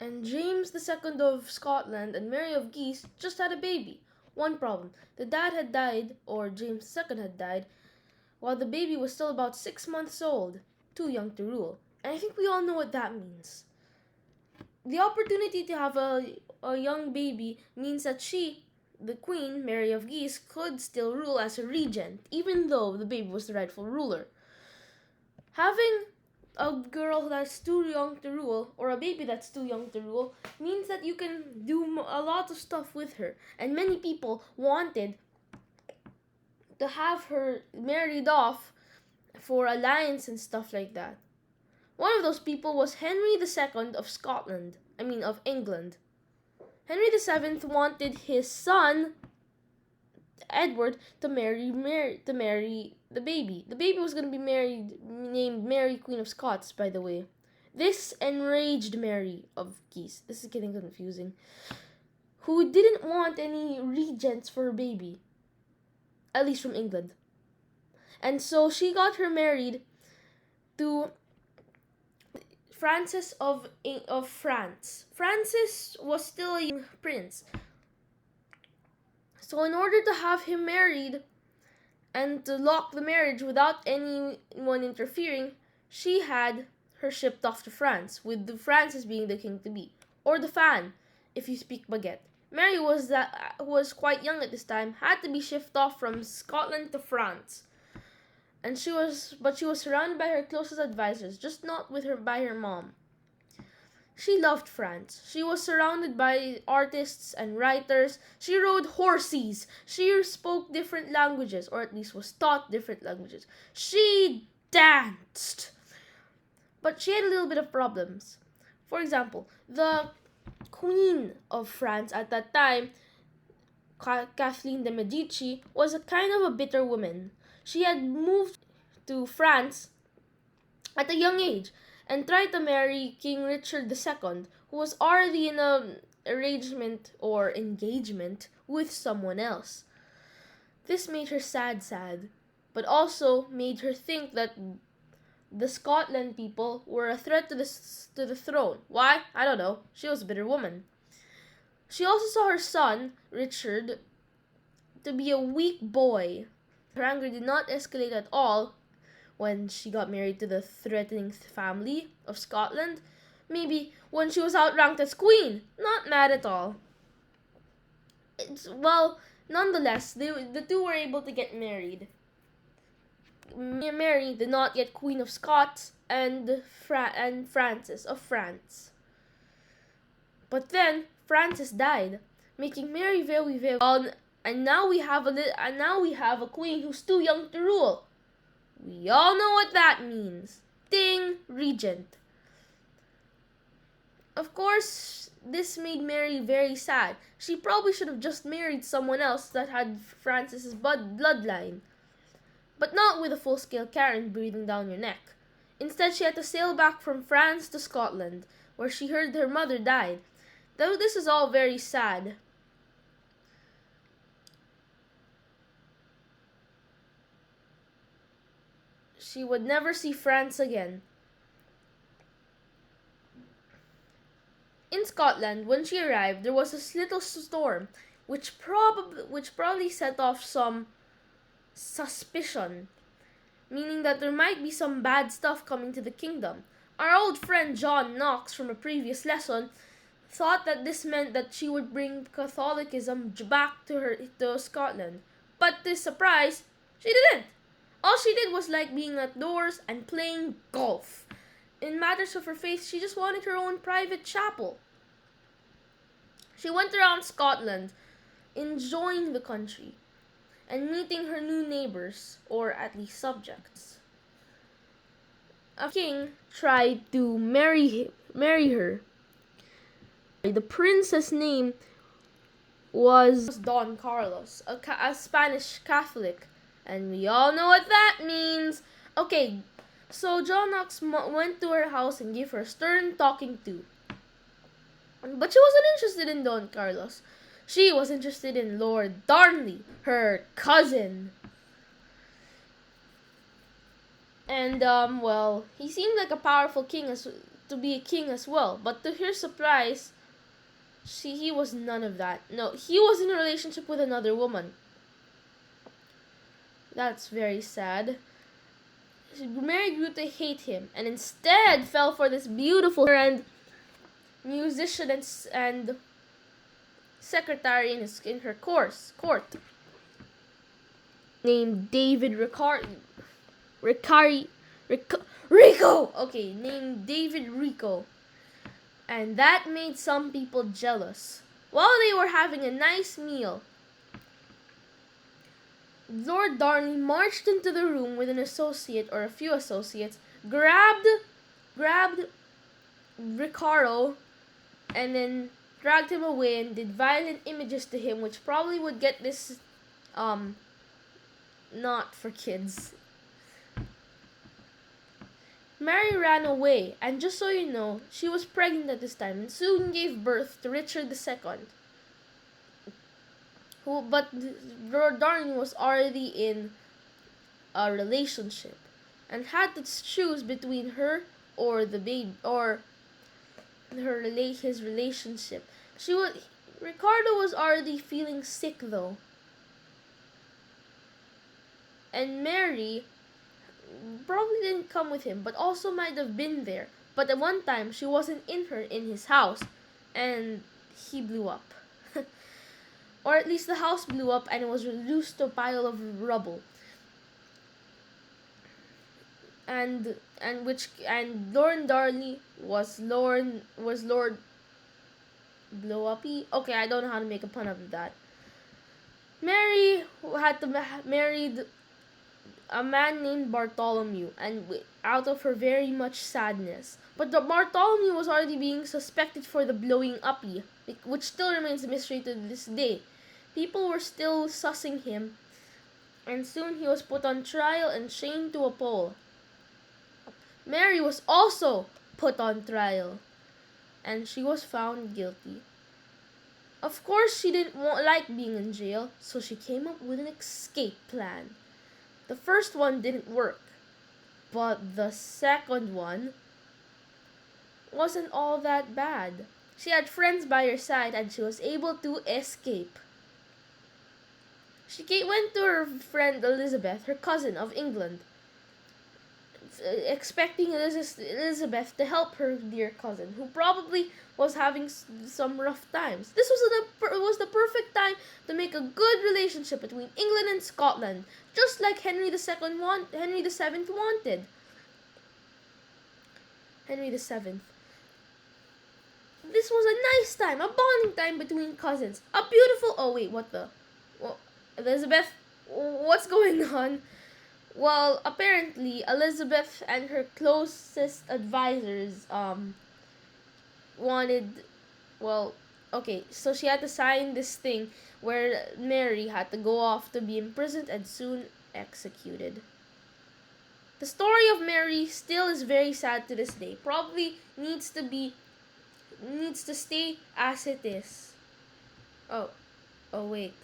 And James II of Scotland and Mary of Guise just had a baby. One problem: the dad had died, or James II had died, while the baby was still about 6 months old, too young to rule. And I think we all know what that means. The opportunity to have a young baby means that she, the Queen, Mary of Guise, could still rule as a regent, even though the baby was the rightful ruler. Having a girl that's too young to rule, or a baby that's too young to rule, means that you can do a lot of stuff with her. And many people wanted to have her married off for alliance and stuff like that. One of those people was Henry II of Scotland, of England. Henry VII wanted his son, Edward, to marry the baby. The baby was going to be named Mary, Queen of Scots, by the way. This enraged Mary of Guise. This is getting confusing. Who didn't want any regents for her baby, at least from England. And so she got her married to Francis of France. Francis was still a young prince. So in order to have him married and to lock the marriage without anyone interfering, she had her shipped off to France, with Francis being the king-to-be, or the fan, if you speak baguette. Mary was quite young at this time, had to be shipped off from Scotland to France. And she was surrounded by her closest advisors, just not by her mom. She loved France. She was surrounded by artists and writers. She rode horses. She spoke different languages, or at least was taught different languages. She danced. But she had a little bit of problems. For example, the Queen of France at that time, Kathleen de Medici, was a kind of a bitter woman. She had moved to France at a young age and tried to marry King Richard II, who was already in an arrangement or engagement with someone else. This made her sad, but also made her think that the Scotland people were a threat to the throne. Why? I don't know. She was a bitter woman. She also saw her son, Richard, to be a weak boy. Her anger did not escalate at all when she got married to the threatening family of Scotland. Maybe when she was outranked as queen. Not mad at all. Nonetheless, the two were able to get married. Mary, the not yet Queen of Scots, and Francis of France. But then Francis died, making Mary very and now we have a queen who's too young to rule. We all know what that means. Ding, regent. Of course, this made Mary very sad. She probably should have just married someone else that had Francis's bloodline. But not with a full-scale Karen breathing down your neck. Instead, she had to sail back from France to Scotland, where she heard her mother died. Though this is all very sad. She would never see France again. In Scotland, when she arrived, there was a little storm, which probably set off some suspicion, meaning that there might be some bad stuff coming to the kingdom. Our old friend John Knox from a previous lesson thought that this meant that she would bring Catholicism back to Scotland. But to his surprise, she didn't. All she did was like being outdoors and playing golf. In matters of her faith, she just wanted her own private chapel. She went around Scotland, enjoying the country, and meeting her new neighbors, or at least subjects. A king tried to marry her. The prince's name was Don Carlos, a Spanish Catholic. And we all know what that means. Okay, so John Knox went to her house and gave her a stern talking to. But she wasn't interested in Don Carlos. She was interested in Lord Darnley, her cousin. And, he seemed like a powerful king to be a king as well. But to her surprise, he was none of that. No, he was in a relationship with another woman. That's very sad. Mary grew to hate him and instead fell for this beautiful and musician and secretary in her court named David Rico. Okay, named David Rico. And that made some people jealous. While they were having a nice meal, Lord Darnley marched into the room with an associate or a few associates, grabbed Ricardo, and then dragged him away and did violent images to him, which probably would get this not for kids. Mary ran away, and just so you know, she was pregnant at this time and soon gave birth to Richard II. But Lord Darnley was already in a relationship and had to choose between her or the baby or his relationship. Ricardo was already feeling sick though, and Mary probably didn't come with him, but also might have been there. But at one time, she wasn't in his house, and he blew up. Or at least the house blew up and it was reduced to a pile of rubble. And Lord Darnley was Lord Blow Uppy. Okay, I don't know how to make a pun of that. Mary had to married a man named Bartholomew, and out of her very much sadness. But Bartholomew was already being suspected for the blowing uppy, which still remains a mystery to this day. People were still sussing him, and soon he was put on trial and chained to a pole. Mary was also put on trial, and she was found guilty. Of course, she didn't like being in jail, so she came up with an escape plan. The first one didn't work, but the second one wasn't all that bad. She had friends by her side and she was able to escape. She went to her friend Elizabeth, her cousin of England, expecting Elizabeth to help her dear cousin, who probably was having some rough times. This was the perfect time to make a good relationship between England and Scotland, just like Henry VII wanted. Henry VII. This was a nice time, a bonding time between cousins. A beautiful... Oh, wait, what the... Well, Elizabeth, what's going on? Well, apparently, Elizabeth and her closest advisors, wanted... Well, okay, so she had to sign this thing where Mary had to go off to be imprisoned and soon executed. The story of Mary still is very sad to this day. Probably needs to stay as it is. Oh wait.